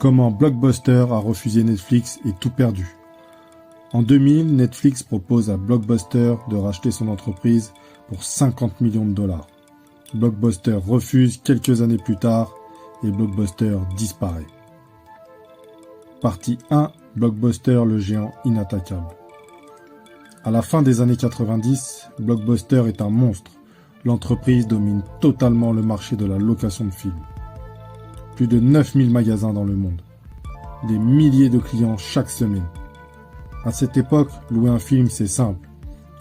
Comment Blockbuster a refusé Netflix et tout perdu. En 2000, Netflix propose à Blockbuster de racheter son entreprise pour 50 millions de dollars. Blockbuster refuse quelques années plus tard et Blockbuster disparaît. Partie 1, Blockbuster, le géant inattaquable. À la fin des années 90, Blockbuster est un monstre. L'entreprise domine totalement le marché de la location de films. Plus de 9000 magasins dans le monde. Des milliers de clients chaque semaine. À cette époque, louer un film, c'est simple.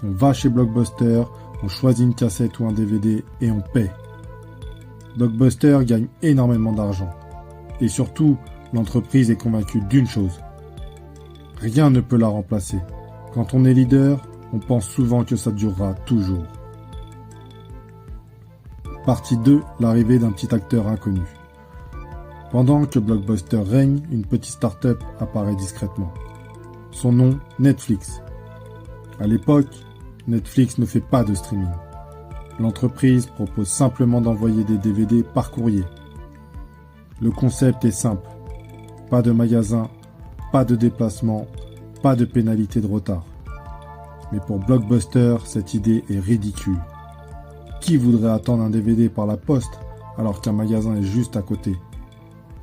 On va chez Blockbuster, on choisit une cassette ou un DVD et on paie. Blockbuster gagne énormément d'argent. Et surtout, l'entreprise est convaincue d'une chose. Rien ne peut la remplacer. Quand on est leader, on pense souvent que ça durera toujours. Partie 2, l'arrivée d'un petit acteur inconnu. Pendant que Blockbuster règne, une petite start-up apparaît discrètement. Son nom, Netflix. À l'époque, Netflix ne fait pas de streaming. L'entreprise propose simplement d'envoyer des DVD par courrier. Le concept est simple. Pas de magasin, pas de déplacement, pas de pénalité de retard. Mais pour Blockbuster, cette idée est ridicule. Qui voudrait attendre un DVD par la poste alors qu'un magasin est juste à côté ?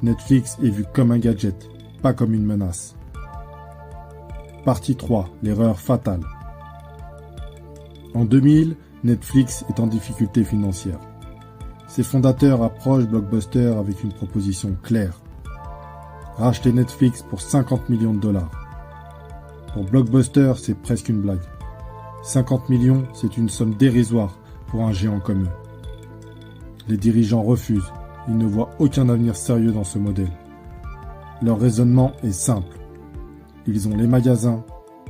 Netflix est vu comme un gadget, pas comme une menace. Partie 3, l'erreur fatale. En 2000, Netflix est en difficulté financière. Ses fondateurs approchent Blockbuster avec une proposition claire. Racheter Netflix pour 50 millions de dollars. Pour Blockbuster, c'est presque une blague. 50 millions, c'est une somme dérisoire pour un géant comme eux. Les dirigeants refusent. Ils ne voient aucun avenir sérieux dans ce modèle. Leur raisonnement est simple. Ils ont les magasins,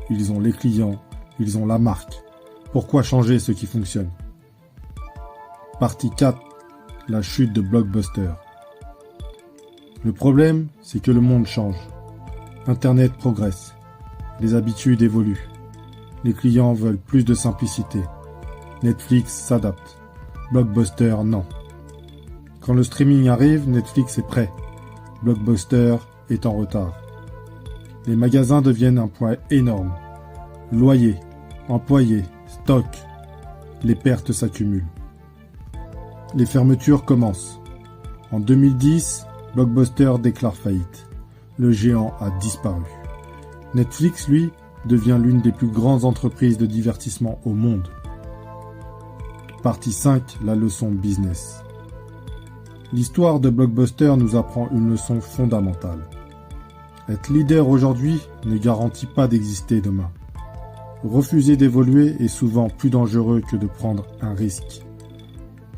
ils ont les clients, ils ont la marque. Pourquoi changer ce qui fonctionne ? Partie 4. La chute de Blockbuster. Le problème, c'est que le monde change. Internet progresse. Les habitudes évoluent. Les clients veulent plus de simplicité. Netflix s'adapte. Blockbuster, non. Quand le streaming arrive, Netflix est prêt. Blockbuster est en retard. Les magasins deviennent un poids énorme. Loyer, employés, stock. Les pertes s'accumulent. Les fermetures commencent. En 2010, Blockbuster déclare faillite. Le géant a disparu. Netflix, lui, devient l'une des plus grandes entreprises de divertissement au monde. Partie 5, la leçon business. L'histoire de Blockbuster nous apprend une leçon fondamentale. Être leader aujourd'hui ne garantit pas d'exister demain. Refuser d'évoluer est souvent plus dangereux que de prendre un risque.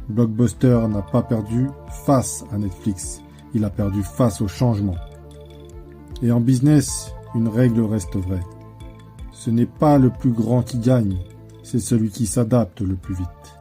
Blockbuster n'a pas perdu face à Netflix, il a perdu face au changement. Et en business, une règle reste vraie. Ce n'est pas le plus grand qui gagne, c'est celui qui s'adapte le plus vite.